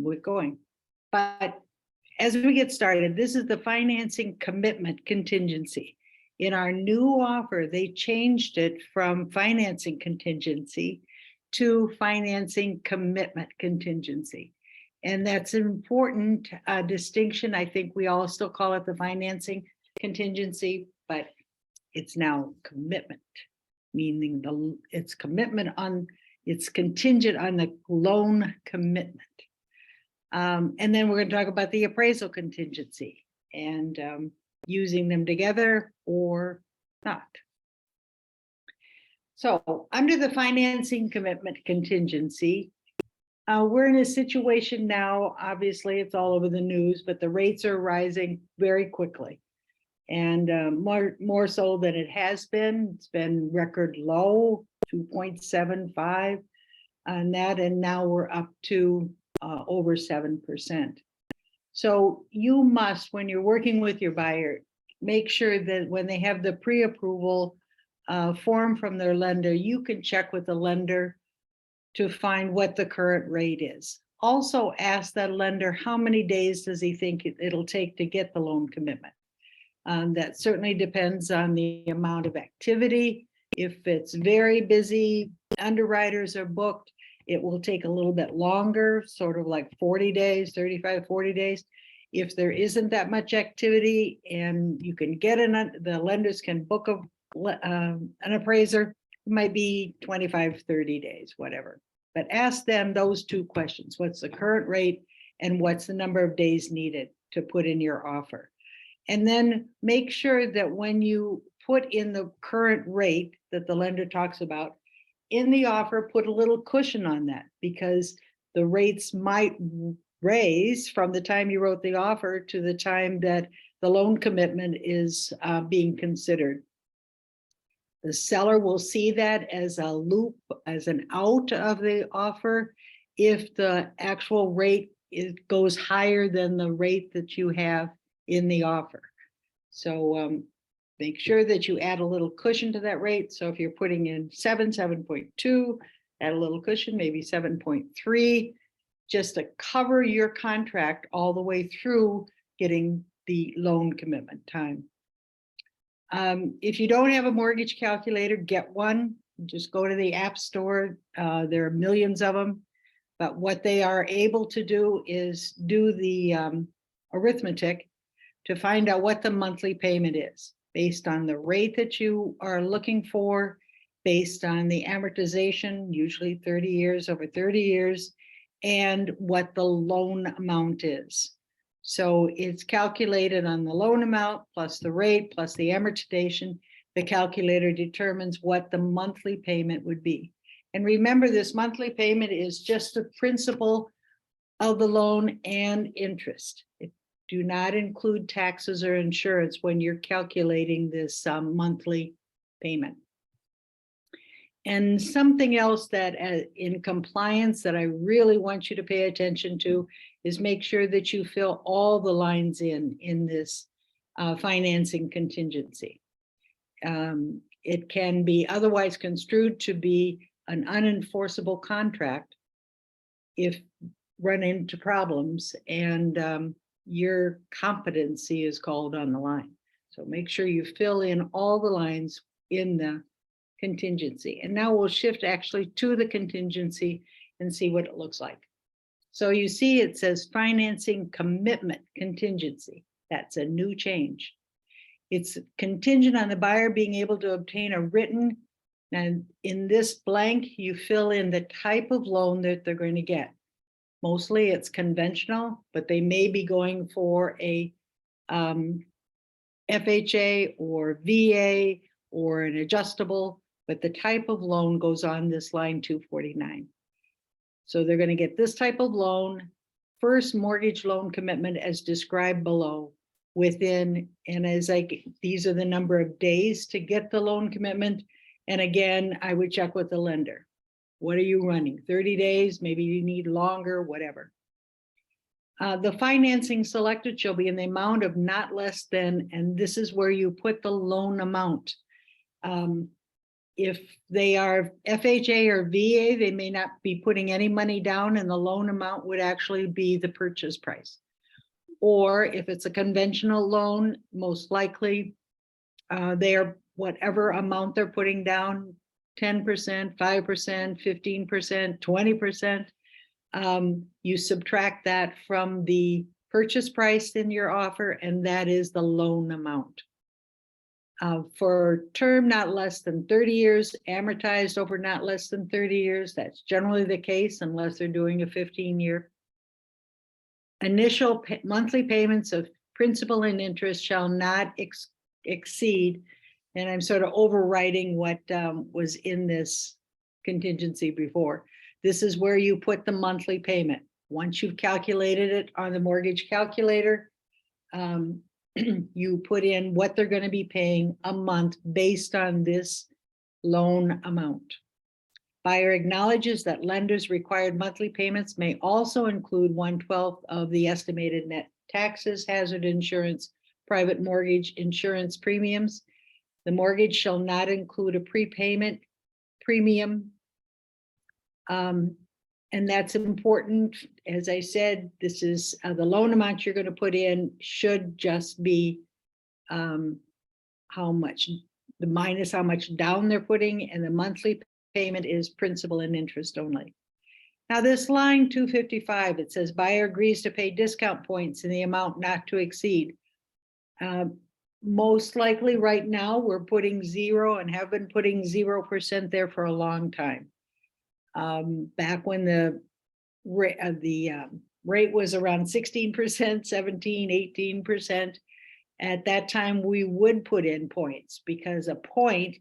we're going. But as we get started, this is the financing commitment contingency. In our new offer, they changed it from financing contingency to financing commitment contingency. And that's an important distinction. I think we all still call it the financing contingency, but it's now commitment, meaning it's commitment on, it's contingent on the loan commitment. And then we're going to talk about the appraisal contingency and using them together or not. So under the financing commitment contingency, we're in a situation now, obviously it's all over the news, but the rates are rising very quickly. And more so than it has been. It's been record low, 2.75 on that, and now we're up to over 7%. So you must, when you're working with your buyer, make sure that when they have the pre-approval form from their lender, you can check with the lender to find what the current rate is. Also ask that lender, how many days does he think it'll take to get the loan commitment? That certainly depends on the amount of activity. If it's very busy, underwriters are booked, it will take a little bit longer, sort of like 40 days, 35, 40 days. If there isn't that much activity and you can get the lenders can book an appraiser, it might be 25, 30 days, whatever. But ask them those two questions. What's the current rate and what's the number of days needed to put in your offer? And then make sure that when you put in the current rate that the lender talks about in the offer, put a little cushion on that, because the rates might raise from the time you wrote the offer to the time that the loan commitment is being considered. The seller will see that as a loop, as an out of the offer, if the actual rate goes higher than the rate that you have in the offer. So make sure that you add a little cushion to that rate. So if you're putting in 7.2, add a little cushion, maybe 7.3, just to cover your contract all the way through getting the loan commitment time. If you don't have a mortgage calculator, get one. Just go to the App Store. There are millions of them. But what they are able to do is do the arithmetic to find out what the monthly payment is based on the rate that you are looking for, based on the amortization, usually 30 years, over 30 years, and what the loan amount is. So it's calculated on the loan amount plus the rate plus the amortization. The calculator determines what the monthly payment would be. And remember, this monthly payment is just the principal of the loan and interest. Do not include taxes or insurance when you're calculating this monthly payment. And something else that in compliance that I really want you to pay attention to is make sure that you fill all the lines in this financing contingency. It can be otherwise construed to be an unenforceable contract if run into problems and your competency is called on the line. So make sure you fill in all the lines in the contingency. And now we'll shift actually to the contingency and see what it looks like. So you see it says financing commitment contingency. That's a new change. It's contingent on the buyer being able to obtain a written, and in this blank, you fill in the type of loan that they're going to get. Mostly it's conventional, but they may be going for a FHA or VA or an adjustable, but the type of loan goes on this line 249. So they're going to get this type of loan, first mortgage loan commitment as described below within, and as these are the number of days to get the loan commitment. And again, I would check with the lender. What are you running? 30 days, maybe you need longer, whatever. The financing selected shall be in the amount of not less than, and this is where you put the loan amount. if they are FHA or VA, they may not be putting any money down, and the loan amount would actually be the purchase price. Or if it's a conventional loan, most likely they're whatever amount they're putting down, 10%, 5%, 15%, 20%. You subtract that from the purchase price in your offer, and that is the loan amount. For term not less than 30 years, amortized over not less than 30 years, that's generally the case unless they're doing a 15-year. Initial monthly payments of principal and interest shall not exceed, and I'm sort of overwriting what was in this contingency before. This is where you put the monthly payment. Once you've calculated it on the mortgage calculator, you put in what they're going to be paying a month based on this loan amount. Buyer acknowledges that lender's required monthly payments may also include 1/12 of the estimated net taxes, hazard insurance, private mortgage insurance premiums. The mortgage shall not include a prepayment premium. And that's important. As I said, this is the loan amount you're going to put in should just be how much, the minus how much down they're putting, and the monthly payment is principal and interest only. Now this line 255, it says buyer agrees to pay discount points in the amount not to exceed. Most likely right now we're putting 0 and have been putting 0% there for a long time. Back when the rate was around 16%, 17, 18%. At that time, we would put in points because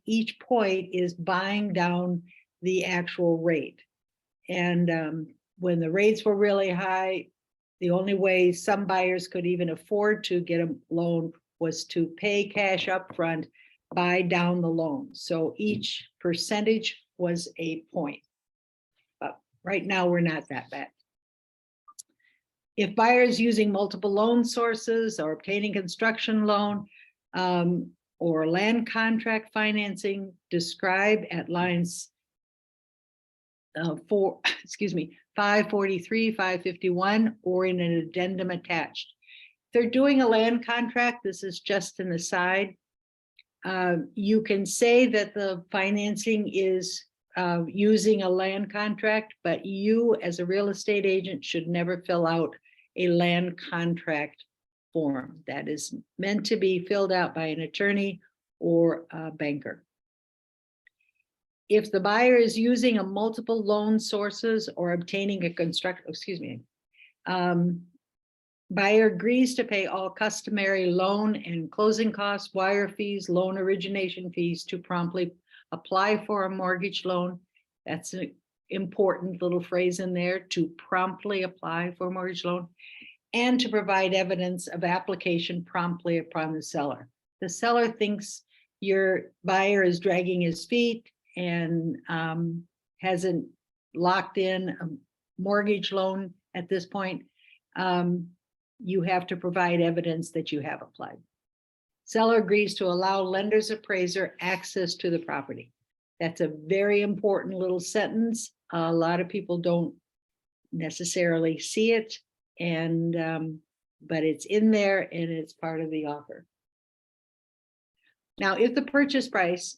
each point is buying down the actual rate. And when the rates were really high, the only way some buyers could even afford to get a loan was to pay cash up front, buy down the loan. So each percentage was a point. But right now, we're not that bad. If buyer is using multiple loan sources or obtaining construction loan or land contract financing, describe at lines 543, 551, or in an addendum attached. If they're doing a land contract, this is just an aside. You can say that the financing is using a land contract, but you as a real estate agent should never fill out a land contract form. That is meant to be filled out by an attorney or a banker. If the buyer is using a multiple loan sources or obtaining a buyer agrees to pay all customary loan and closing costs, wire fees, loan origination fees to promptly apply for a mortgage loan. That's an important little phrase in there, to promptly apply for a mortgage loan, and to provide evidence of application promptly upon the seller. The seller thinks your buyer is dragging his feet and hasn't locked in a mortgage loan at this point. You have to provide evidence that you have applied. Seller agrees to allow lender's appraiser access to the property. That's a very important little sentence. A lot of people don't necessarily see it, and but it's in there and it's part of the offer. Now, if the purchase price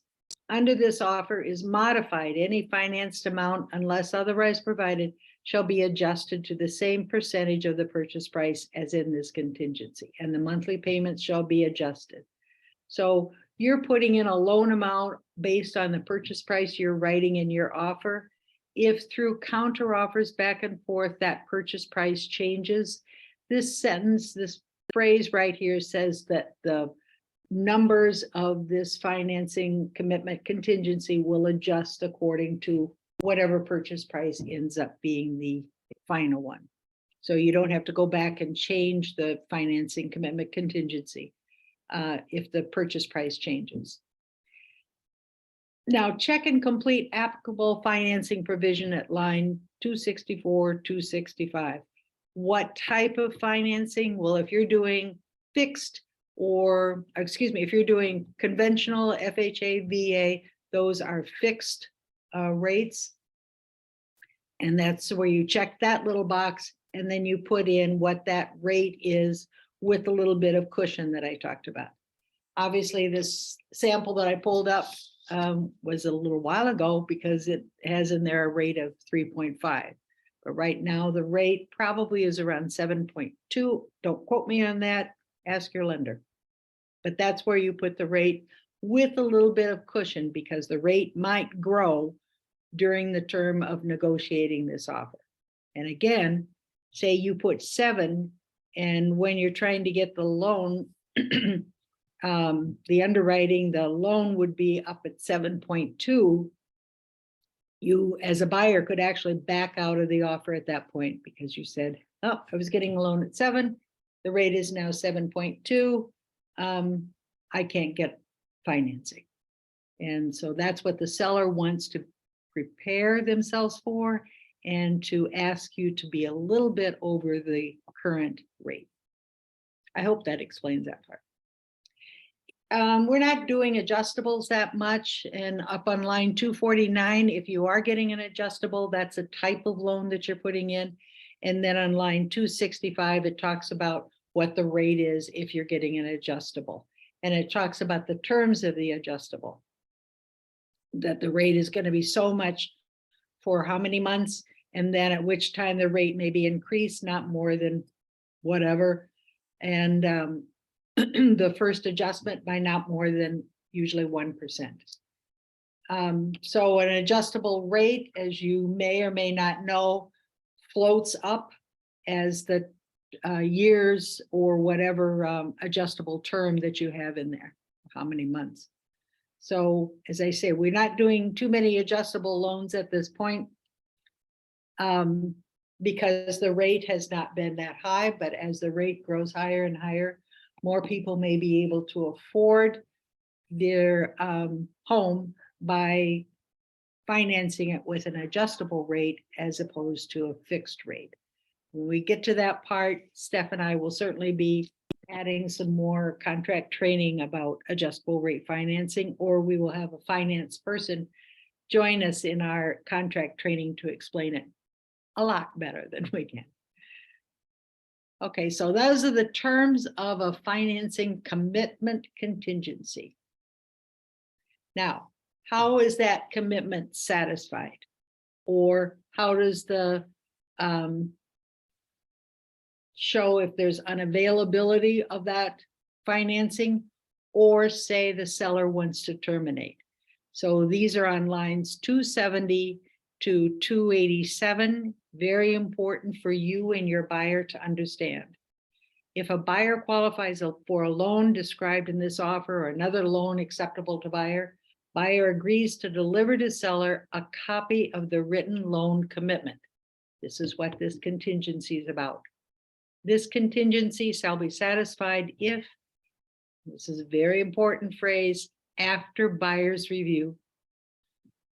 under this offer is modified, any financed amount, unless otherwise provided, shall be adjusted to the same percentage of the purchase price as in this contingency, and the monthly payments shall be adjusted. So you're putting in a loan amount based on the purchase price you're writing in your offer. If through counter offers back and forth that purchase price changes, this sentence, this phrase right here says that the numbers of this financing commitment contingency will adjust according to whatever purchase price ends up being the final one. So you don't have to go back and change the financing commitment contingency if the purchase price changes. Now, check and complete applicable financing provision at line 264, 265. What type of financing? Well, if you're doing fixed, or excuse me, if you're doing conventional FHA, VA, those are fixed rates. And that's where you check that little box and then you put in what that rate is with a little bit of cushion that I talked about. Obviously, this sample that I pulled up was a little while ago because it has in there a rate of 3.5. But right now the rate probably is around 7.2. Don't quote me on that. Ask your lender. But that's where you put the rate with a little bit of cushion because the rate might grow during the term of negotiating this offer. And again, say you put 7, and when you're trying to get the loan, the underwriting, the loan would be up at 7.2. You, as a buyer, could actually back out of the offer at that point because you said, oh, I was getting a loan at 7. The rate is now 7.2. I can't get financing. And so that's what the seller wants to prepare themselves for and to ask you to be a little bit over the current rate. I hope that explains that part. We're not doing adjustables that much, and up on line 249, if you are getting an adjustable, that's a type of loan that you're putting in. And then on line 265, it talks about what the rate is if you're getting an adjustable. And it talks about the terms of the adjustable, that the rate is going to be so much for how many months, and then at which time the rate may be increased, not more than whatever. And the first adjustment by not more than usually 1%. So an adjustable rate, as you may or may not know, floats up as the years or whatever adjustable term that you have in there, how many months. So as I say, we're not doing too many adjustable loans at this point because the rate has not been that high, but as the rate grows higher and higher, more people may be able to afford their home by financing it with an adjustable rate as opposed to a fixed rate. When we get to that part, Steph and I will certainly be adding some more contract training about adjustable rate financing, or we will have a finance person join us in our contract training to explain it a lot better than we can. Okay, so those are the terms of a financing commitment contingency. Now, how is that commitment satisfied? Or how does the show if there's unavailability of that financing, or say the seller wants to terminate? So these are on lines 270 to 287. Very important for you and your buyer to understand. If a buyer qualifies for a loan described in this offer or another loan acceptable to buyer, buyer agrees to deliver to seller a copy of the written loan commitment. This is what this contingency is about. This contingency shall be satisfied if, this is a very important phrase, after buyer's review,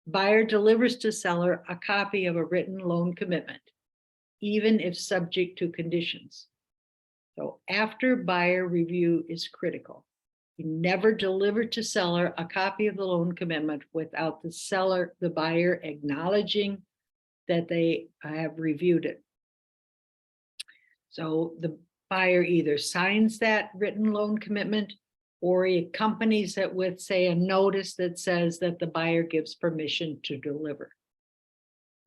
buyer delivers to seller a copy of a written loan commitment, even if subject to conditions. So after buyer review is critical. You never deliver to seller a copy of the loan commitment without the buyer acknowledging that they have reviewed it. So the buyer either signs that written loan commitment or he accompanies it with, say, a notice that says that the buyer gives permission to deliver.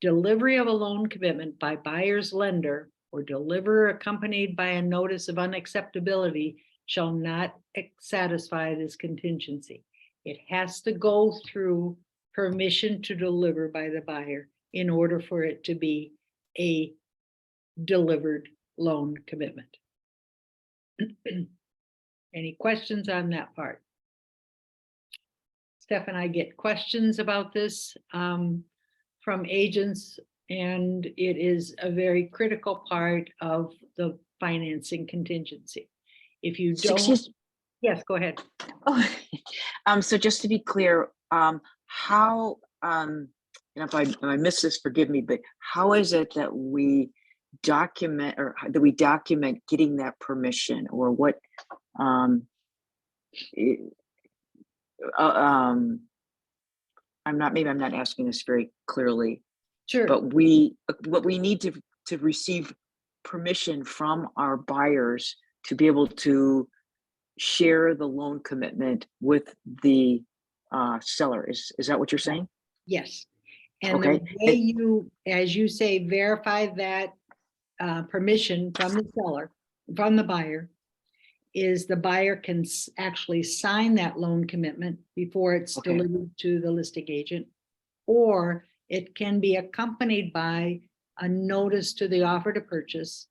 Delivery of a loan commitment by buyer's lender or deliver accompanied by a notice of unacceptability shall not satisfy this contingency. It has to go through permission to deliver by the buyer in order for it to be a delivered loan commitment. Any questions on that part? Steph and I get questions about this from agents, and it is a very critical part of the financing contingency. If you don't, yes, go ahead. Oh, so just to be clear, how, and if I miss this, forgive me, but how is it that we document, or that we document getting that permission, or what, maybe I'm not asking this very clearly, Sure. but we need to receive permission from our buyers to be able to share the loan commitment with the seller. Is that what you're saying? Yes. And the Okay. way you, as you say, verify that permission from the seller, from the buyer, is the buyer can actually sign that loan commitment before it's Okay. delivered to the listing agent, or it can be accompanied by a notice to the offer to purchase.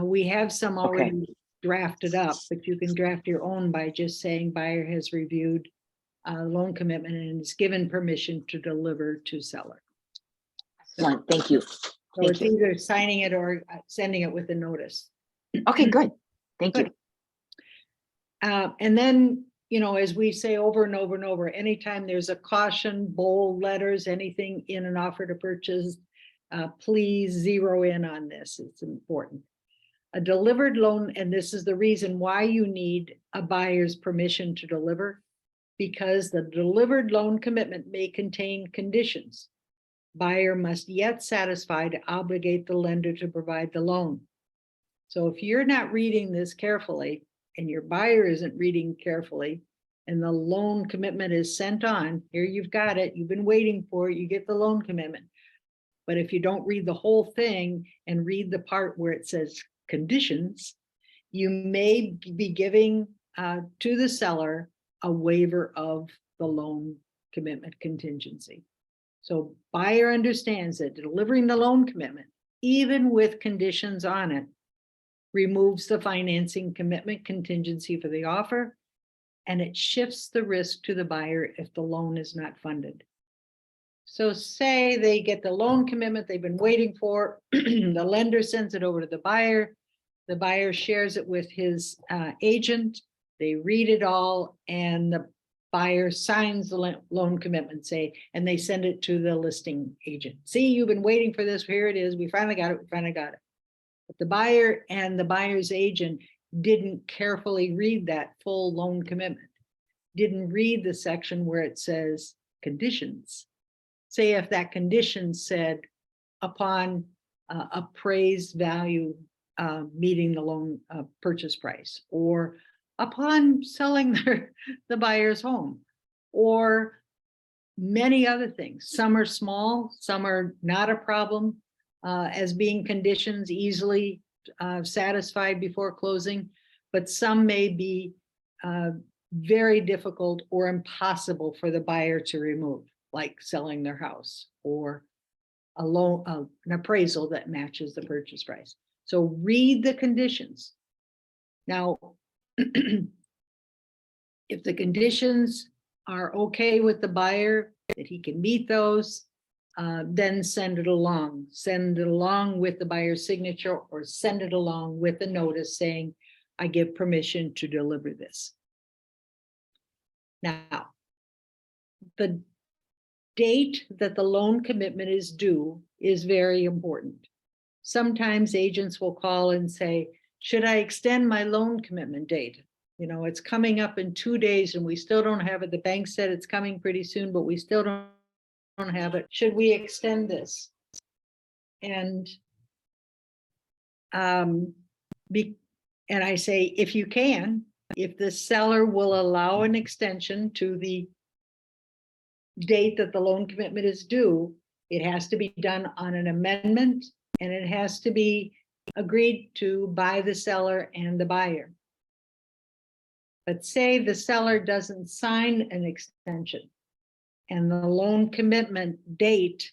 We have some already drafted up, but you can draft your own by just saying buyer has reviewed loan commitment and is given permission to deliver to seller. Excellent. Thank you. So it's either signing it or sending it with a notice. Okay, good. Thank you. And then, you know, as we say over and over and over, anytime there's a caution, bold letters, anything in an offer to purchase, please zero in on this. It's important. A delivered loan, and this is the reason why you need a buyer's permission to deliver, because the delivered loan commitment may contain conditions. Buyer must yet satisfy to obligate the lender to provide the loan. So if you're not reading this carefully and your buyer isn't reading carefully and the loan commitment is sent on, here you've got it, you've been waiting for it, you get the loan commitment. But if you don't read the whole thing and read the part where it says conditions, you may be giving to the seller a waiver of the loan commitment contingency. So buyer understands that delivering the loan commitment, even with conditions on it, removes the financing commitment contingency for the offer, and it shifts the risk to the buyer if the loan is not funded. So say they get the loan commitment they've been waiting for, the lender sends it over to the buyer shares it with his agent, they read it all, and the buyer signs the loan commitment, and they send it to the listing agent. See, you've been waiting for this, here it is, we finally got it, But the buyer and the buyer's agent didn't carefully read that full loan commitment, didn't read the section where it says conditions. Say if that condition said upon appraised value meeting the loan purchase price, or upon selling the buyer's home, or many other things. Some are small, some are not a problem as being conditions easily satisfied before closing, but some may be very difficult or impossible for the buyer to remove, like selling their house or a loan, an appraisal that matches the purchase price. So read the conditions. Now, if the conditions are okay with the buyer, that he can meet those, then send it along. Send it along with the buyer's signature, or send it along with a notice saying, I give permission to deliver this. Now, the date that the loan commitment is due is very important. Sometimes agents will call and say, should I extend my loan commitment date? You know, it's coming up in 2 days and we still don't have it. The bank said it's coming pretty soon, but we still don't have it. Should we extend this? And I say, if you can, if the seller will allow an extension to the date that the loan commitment is due, it has to be done on an amendment, and it has to be agreed to by the seller and the buyer. But say the seller doesn't sign an extension and the loan commitment date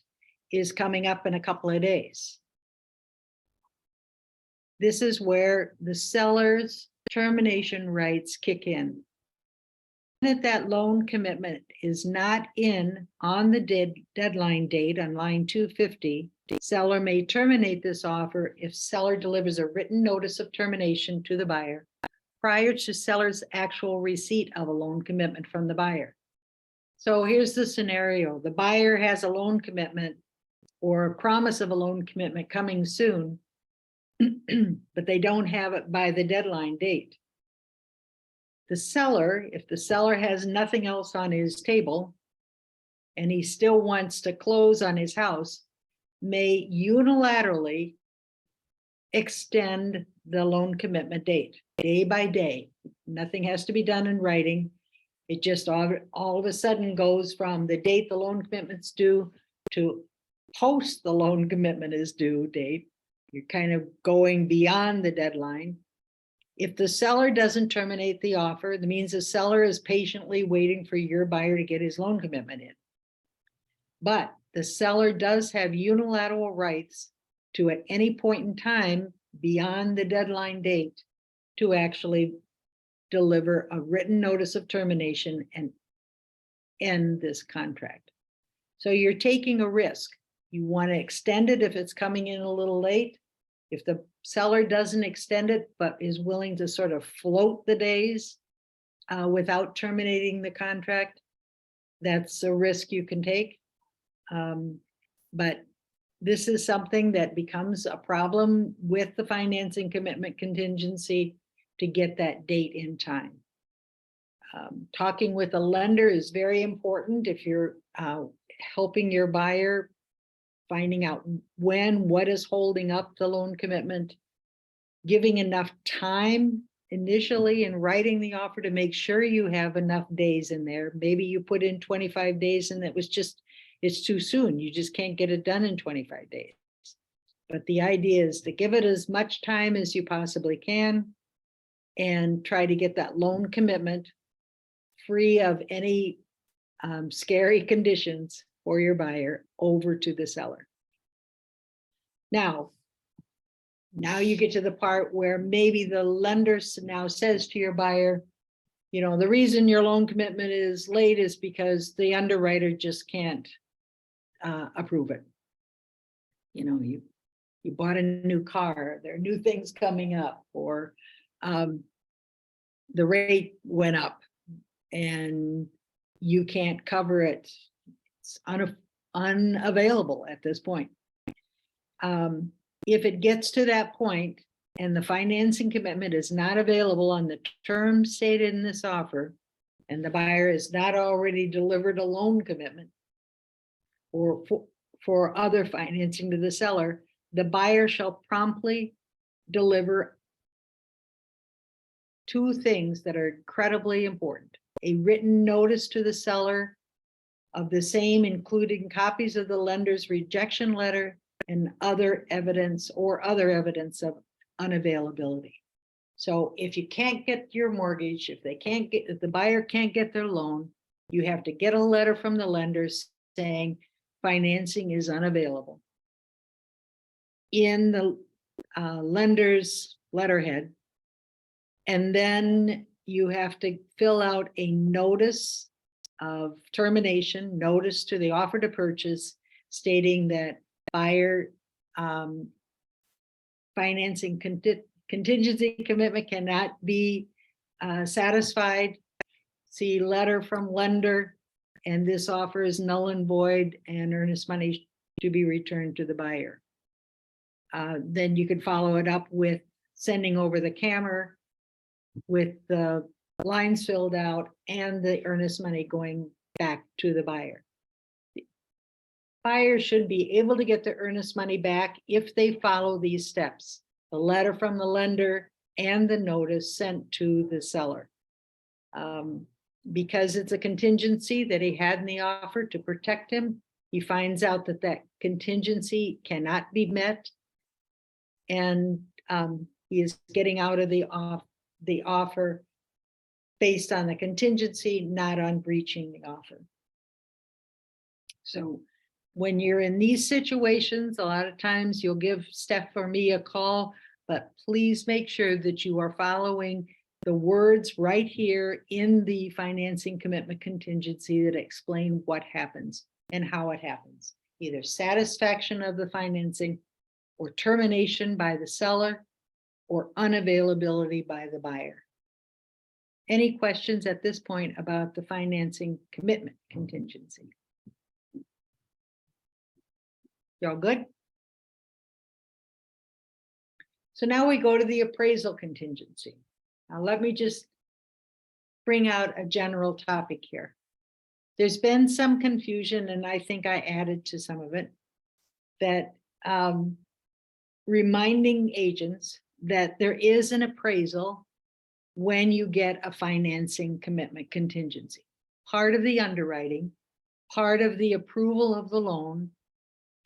is coming up in a couple of days. This is where the seller's termination rights kick in. If that loan commitment is not in on the deadline date on line 250, seller may terminate this offer if seller delivers a written notice of termination to the buyer prior to seller's actual receipt of a loan commitment from the buyer. So here's the scenario. The buyer has a loan commitment or a promise of a loan commitment coming soon, but they don't have it by the deadline date. The seller, if the seller has nothing else on his table, and he still wants to close on his house, may unilaterally extend the loan commitment date, day by day. Nothing has to be done in writing. It just all of a sudden goes from the date the loan commitment's due to post the loan commitment is due date. You're kind of going beyond the deadline. If the seller doesn't terminate the offer, that means the seller is patiently waiting for your buyer to get his loan commitment in. But the seller does have unilateral rights to, at any point in time beyond the deadline date, to actually deliver a written notice of termination and end this contract. So you're taking a risk. You want to extend it if it's coming in a little late. If the seller doesn't extend it, but is willing to sort of float the days without terminating the contract, that's a risk you can take. But this is something that becomes a problem with the financing commitment contingency to get that date in time. Talking with a lender is very important if you're helping your buyer, finding out what is holding up the loan commitment, giving enough time initially in writing the offer to make sure you have enough days in there. Maybe you put in 25 days and it's too soon. You just can't get it done in 25 days. But the idea is to give it as much time as you possibly can and try to get that loan commitment free of any scary conditions for your buyer over to the seller. Now you get to the part where maybe the lender now says to your buyer, you know, the reason your loan commitment is late is because the underwriter just can't approve it. You know, you bought a new car, there are new things coming up, or the rate went up and you can't cover it. It's unavailable at this point. If it gets to that point and the financing commitment is not available on the terms stated in this offer, and the buyer has not already delivered a loan commitment or for other financing to the seller, the buyer shall promptly deliver two things that are incredibly important: a written notice to the seller of the same, including copies of the lender's rejection letter and other evidence of unavailability. So if you can't get your mortgage, if the buyer can't get their loan, you have to get a letter from the lenders saying financing is unavailable in the lender's letterhead. And then you have to fill out a notice of termination, notice to the offer to purchase, stating that buyer financing contingency commitment cannot be satisfied. See letter from lender, and this offer is null and void, and earnest money to be returned to the buyer. Then you could follow it up with sending over the camera with the lines filled out and the earnest money going back to the buyer. Buyers should be able to get the earnest money back if they follow these steps: the letter from the lender and the notice sent to the seller. Because it's a contingency that he had in the offer to protect him, he finds out that that contingency cannot be met, and he is getting out of the offer based on the contingency, not on breaching the offer. So when you're in these situations, a lot of times you'll give Steph or me a call, but please make sure that you are following the words right here in the financing commitment contingency that explain what happens and how it happens. Either satisfaction of the financing, or termination by the seller, or unavailability by the buyer. Any questions at this point about the financing commitment contingency? Y'all good? So now we go to the appraisal contingency. Now let me just bring out a general topic here. there's been some confusion, and I think I added to some of it, that reminding agents that there is an appraisal when you get a financing commitment contingency. Part of the underwriting, part of the approval of the loan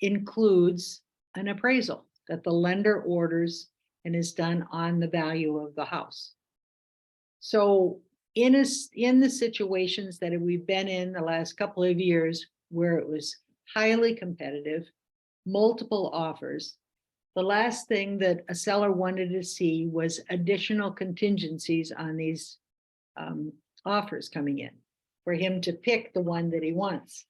includes an appraisal that the lender orders and is done on the value of the house. So in the situations that we've been in the last couple of years where it was highly competitive, multiple offers, the last thing that a seller wanted to see was additional contingencies on these offers coming in for him to pick the one that he wants.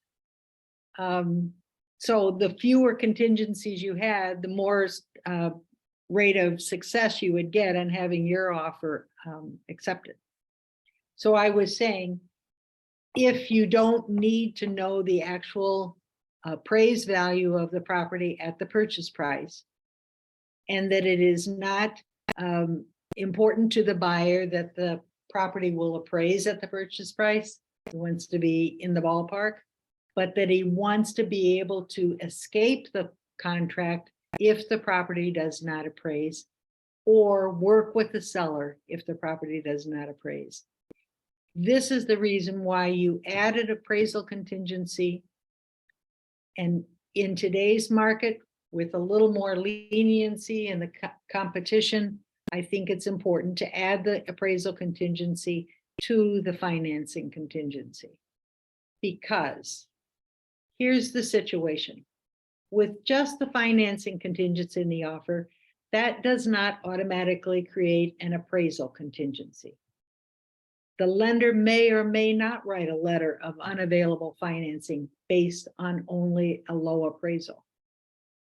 So the fewer contingencies you had, the more rate of success you would get on having your offer accepted. So I was saying, if you don't need to know the actual appraised value of the property at the purchase price, and that it is not important to the buyer that the property will appraise at the purchase price, he wants to be in the ballpark, but that he wants to be able to escape the contract if the property does not appraise, or work with the seller if the property does not appraise. This is the reason why you added appraisal contingency. And in today's market, with a little more leniency in the competition, I think it's important to add the appraisal contingency to the financing contingency. Because here's the situation. With just the financing contingency in the offer, that does not automatically create an appraisal contingency. The lender may or may not write a letter of unavailable financing based on only a low appraisal.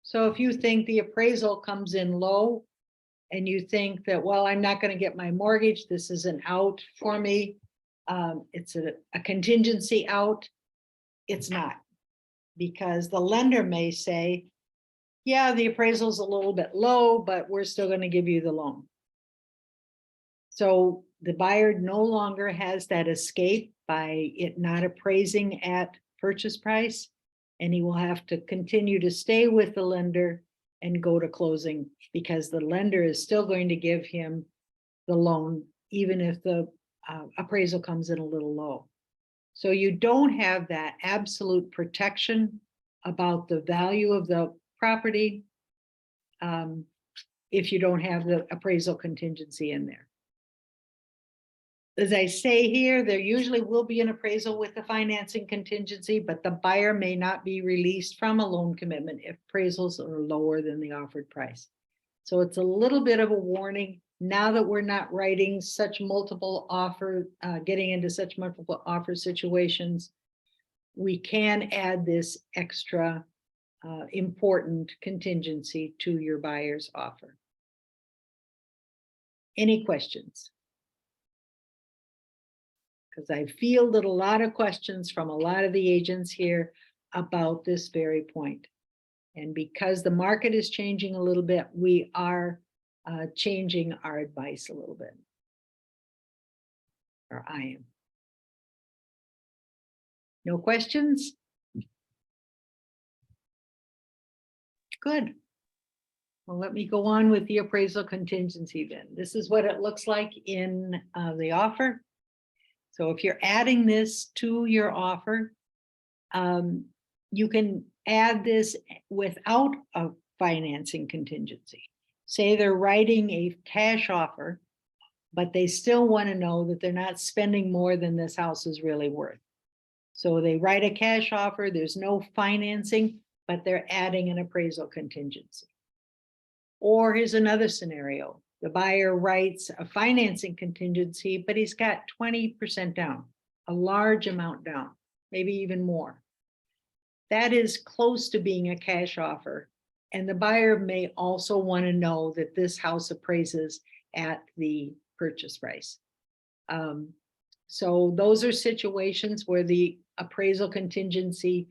So if you think the appraisal comes in low and you think that, well, I'm not going to get my mortgage, this is an out for me, it's a contingency out, it's not. Because the lender may say, yeah, the appraisal's a little bit low, but we're still going to give you the loan. So the buyer no longer has that escape by it not appraising at purchase price, and he will have to continue to stay with the lender and go to closing, because the lender is still going to give him the loan, even if the appraisal comes in a little low. So you don't have that absolute protection about the value of the property if you don't have the appraisal contingency in there. As I say here, there usually will be an appraisal with the financing contingency, but the buyer may not be released from a loan commitment if appraisals are lower than the offered price. So it's a little bit of a warning. Now that we're not writing such multiple offer, getting into such multiple offer situations, we can add this extra important contingency to your buyer's offer. Any questions? Because I fielded a lot of questions from a lot of the agents here about this very point. And because the market is changing a little bit, we are changing our advice a little bit. Or I am. No questions? Good. Well, let me go on with the appraisal contingency then. This is what it looks like in the offer. So if you're adding this to your offer, you can add this without a financing contingency. Say they're writing a cash offer, but they still want to know that they're not spending more than this house is really worth. So they write a cash offer, there's no financing, but they're adding an appraisal contingency. Or here's another scenario. The buyer writes a financing contingency, but he's got 20% down, a large amount down, maybe even more. That is close to being a cash offer. And the buyer may also want to know that this house appraises at the purchase price. So those are situations where the appraisal contingency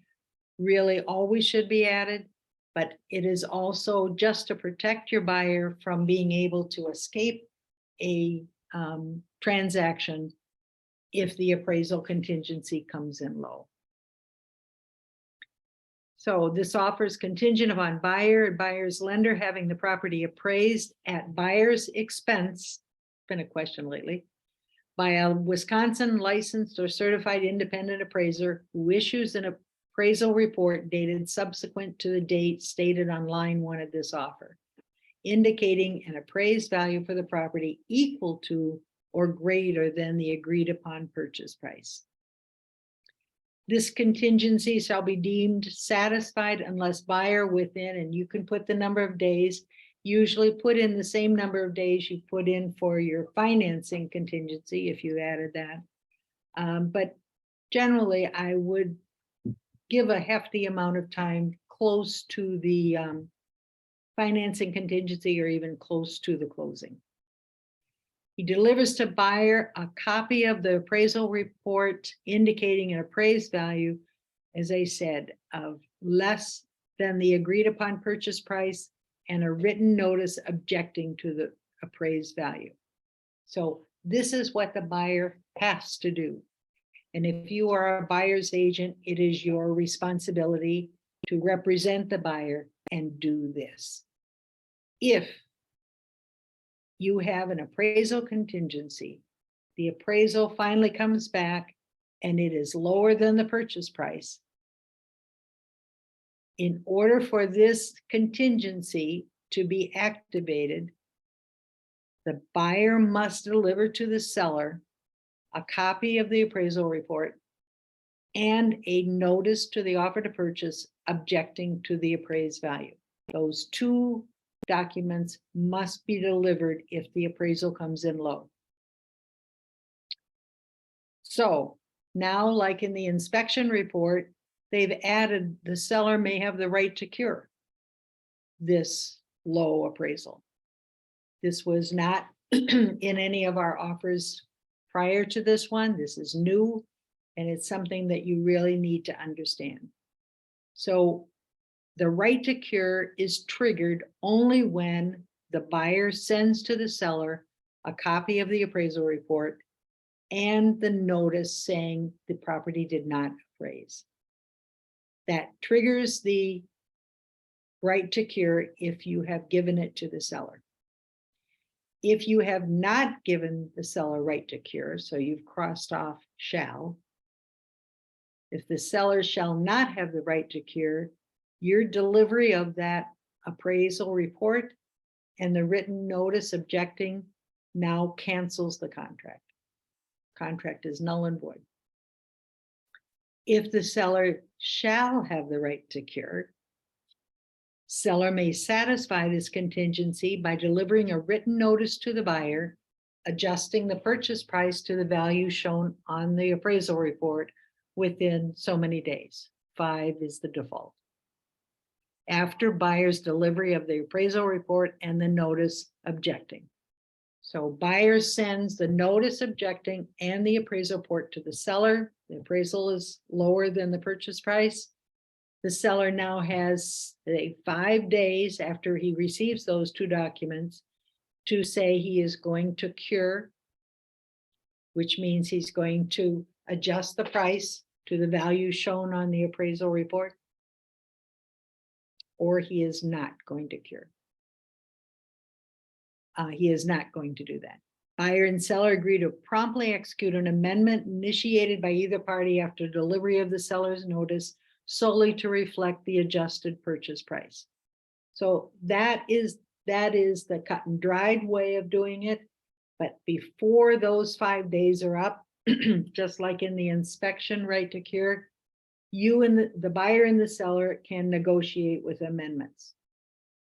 really always should be added. But it is also just to protect your buyer from being able to escape a transaction if the appraisal contingency comes in low. So this offer is contingent upon buyer and buyer's lender having the property appraised at buyer's expense. Been a question lately. By a Wisconsin licensed or certified independent appraiser who issues an appraisal report dated subsequent to the date stated on line 1 of this offer, indicating an appraised value for the property equal to or greater than the agreed upon purchase price. This contingency shall be deemed satisfied unless buyer within, and you can put the number of days, usually put in the same number of days you put in for your financing contingency if you added that. But generally, I would give a hefty amount of time close to the financing contingency or even close to the closing. He delivers to buyer a copy of the appraisal report indicating an appraised value, as I said, of less than the agreed upon purchase price and a written notice objecting to the appraised value. So this is what the buyer has to do. And if you are a buyer's agent, it is your responsibility to represent the buyer and do this. If you have an appraisal contingency, the appraisal finally comes back and it is lower than the purchase price. In order for this contingency to be activated, the buyer must deliver to the seller a copy of the appraisal report and a notice to the offer to purchase objecting to the appraised value. Those two documents must be delivered if the appraisal comes in low. So now, like in the inspection report, they've added the seller may have the right to cure this low appraisal. This was not in any of our offers prior to this one. This is new, and it's something that you really need to understand. So the right to cure is triggered only when the buyer sends to the seller a copy of the appraisal report and the notice saying the property did not appraise. That triggers the right to cure if you have given it to the seller. If you have not given the seller right to cure, so you've crossed off shall, if the seller shall not have the right to cure, your delivery of that appraisal report and the written notice objecting now cancels the contract. Contract is null and void. If the seller shall have the right to cure, seller may satisfy this contingency by delivering a written notice to the buyer, adjusting the purchase price to the value shown on the appraisal report within so many days. 5 is the default. After buyer's delivery of the appraisal report and the notice objecting. So buyer sends the notice objecting and the appraisal report to the seller. The appraisal is lower than the purchase price. The seller now has 5 days after he receives those 2 documents to say he is going to cure, which means he's going to adjust the price to the value shown on the appraisal report, or he is not going to cure. He is not going to do that. Buyer and seller agree to promptly execute an amendment initiated by either party after delivery of the seller's notice solely to reflect the adjusted purchase price. So that is the cut and dried way of doing it. But before those 5 days are up, just like in the inspection right to cure, you and the buyer and the seller can negotiate with amendments.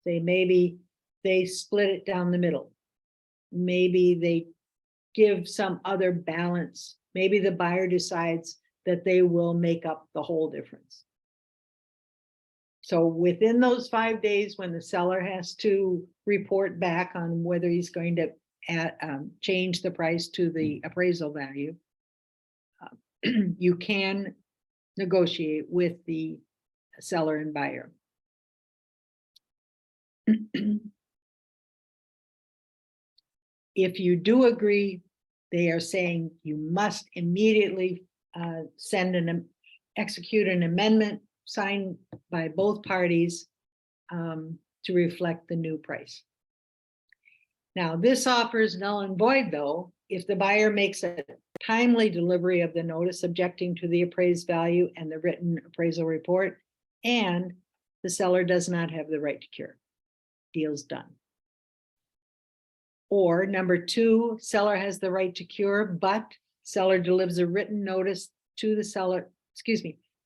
Say maybe they split it down the middle. Maybe they give some other balance. Maybe the buyer decides that they will make up the whole difference. So within those 5 days, when the seller has to report back on whether he's going to change the price to the appraisal value, you can negotiate with the seller and buyer. If you do agree, they are saying you must immediately execute an amendment signed by both parties to reflect the new price. Now, this offer is null and void, though, if the buyer makes a timely delivery of the notice objecting to the appraised value and the written appraisal report, and the seller does not have the right to cure. Deal's done. Or number two, seller has the right to cure, but seller delivers a written notice to the seller,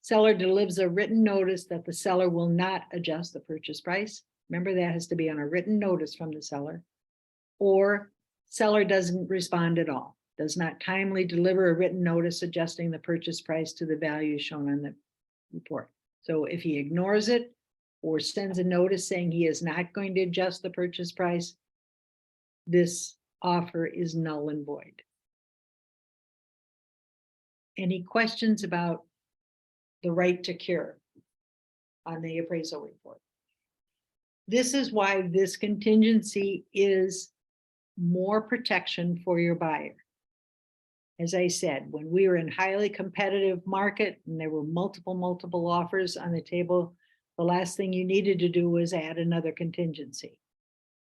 seller delivers a written notice that the seller will not adjust the purchase price. Remember, that has to be on a written notice from the seller. Or seller doesn't respond at all, does not timely deliver a written notice adjusting the purchase price to the value shown on the report. So if he ignores it or sends a notice saying he is not going to adjust the purchase price, this offer is null and void. Any questions about the right to cure on the appraisal report? This is why this contingency is more protection for your buyer. As I said, when we were in highly competitive market and there were multiple offers on the table, the last thing you needed to do was add another contingency.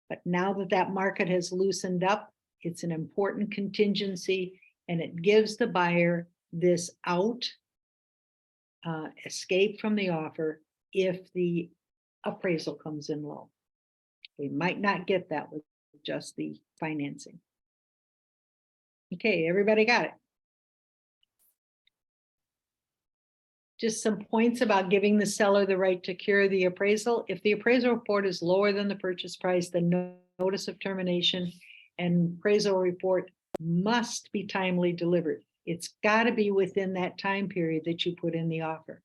But now that that market has loosened up, it's an important contingency, and it gives the buyer this out, escape from the offer if the appraisal comes in low. We might not get that with just the financing. Okay, everybody got it? Just some points about giving the seller the right to cure the appraisal. If the appraisal report is lower than the purchase price, the notice of termination and appraisal report must be timely delivered. It's got to be within that time period that you put in the offer.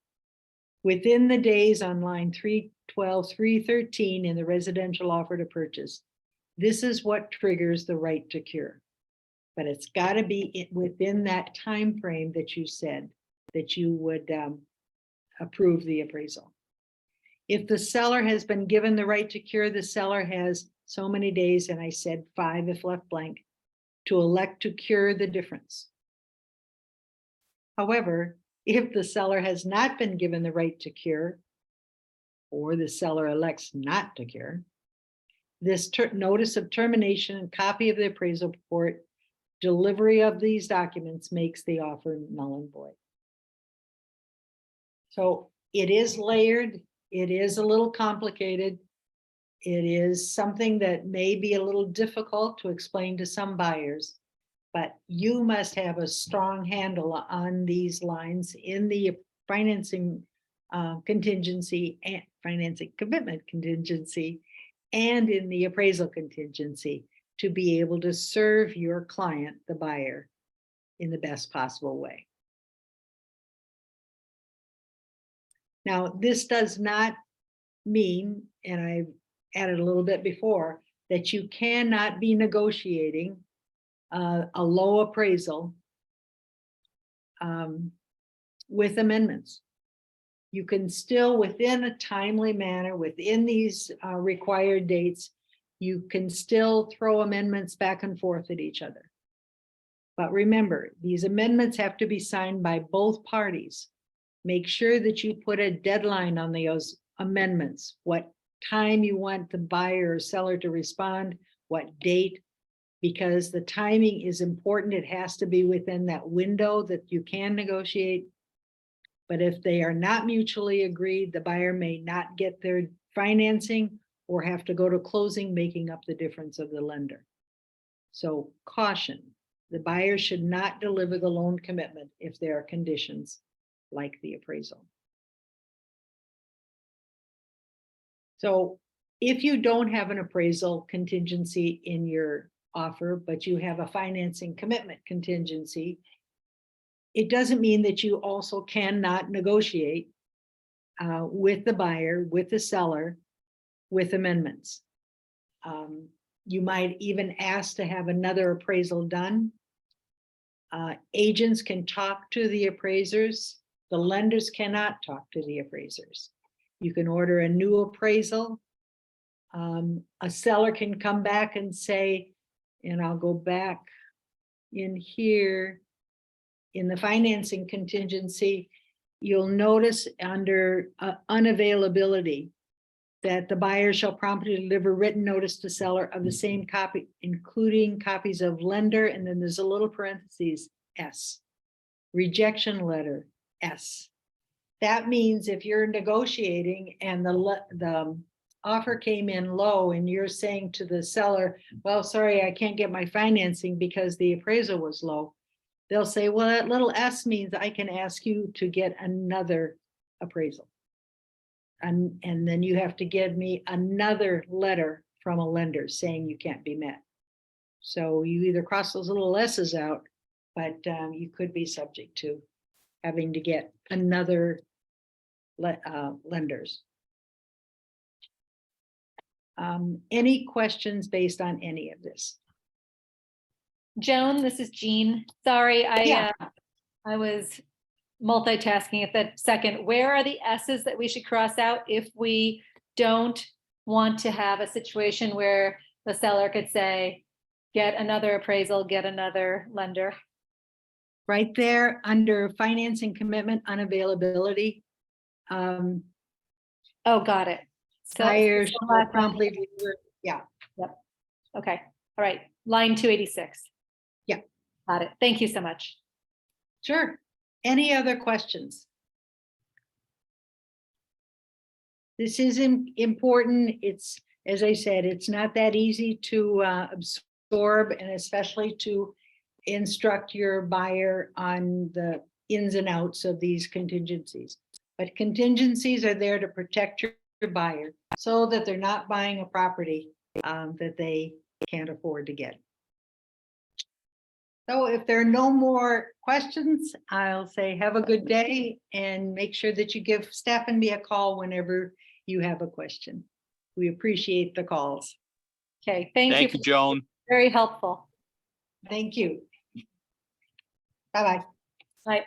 Within the days on line 312, 313 in the residential offer to purchase. This is what triggers the right to cure. But it's got to be within that time frame that you said that you would approve the appraisal. If the seller has been given the right to cure, the seller has so many days, and I said 5 if left blank, to elect to cure the difference. However, if the seller has not been given the right to cure, or the seller elects not to cure, this notice of termination and copy of the appraisal report, delivery of these documents makes the offer null and void. So it is layered. It is a little complicated. It is something that may be a little difficult to explain to some buyers, but you must have a strong handle on these lines in the financing contingency and financing commitment contingency and in the appraisal contingency to be able to serve your client, the buyer, in the best possible way. Now, this does not mean, and I've added a little bit before, that you cannot be negotiating a low appraisal with amendments. You can still, within a timely manner, within these required dates, you can still throw amendments back and forth at each other. But remember, these amendments have to be signed by both parties. Make sure that you put a deadline on those amendments, what time you want the buyer or seller to respond, what date, because the timing is important. It has to be within that window that you can negotiate. But if they are not mutually agreed, the buyer may not get their financing or have to go to closing, making up the difference of the lender. So caution, the buyer should not deliver the loan commitment if there are conditions like the appraisal. So if you don't have an appraisal contingency in your offer, but you have a financing commitment contingency, it doesn't mean that you also cannot negotiate with the buyer, with the seller, with amendments. You might even ask to have another appraisal done. Agents can talk to the appraisers. The lenders cannot talk to the appraisers. You can order a new appraisal. A seller can come back and say, and I'll go back in here, in the financing contingency, you'll notice under unavailability that the buyer shall promptly deliver written notice to seller of the same copy, including copies of lender, and then there's a little parentheses, S. Rejection letter, S. That means if you're negotiating and the offer came in low and you're saying to the seller, well, sorry, I can't get my financing because the appraisal was low. They'll say, well, that little S means I can ask you to get another appraisal. And then you have to give me another letter from a lender saying you can't be met. So you either cross those little S's out, but you could be subject to having to get another lenders. Any questions based on any of this? Joan, this is Jean. Sorry, Yeah. I was multitasking at that second. Where are the S's that we should cross out if we don't want to have a situation where the seller could say, get another appraisal, get another lender? Right there under financing commitment unavailability. Oh, got it. So Buyer so shall last line. promptly deliver. Yeah. Yep. Okay. All right. Line 286. Yeah. Got it. Thank you so much. Sure. Any other questions? This is important. It's, as I said, it's not that easy to absorb, and especially to instruct your buyer on the ins and outs of these contingencies. But contingencies are there to protect your buyer so that they're not buying a property that they can't afford to get. So if there are no more questions, I'll say have a good day and make sure that you give Steph and me a call whenever you have a question. We appreciate the calls. Okay. Thank Thank you. you, Joan. Very helpful. Thank you. Bye-bye. Bye.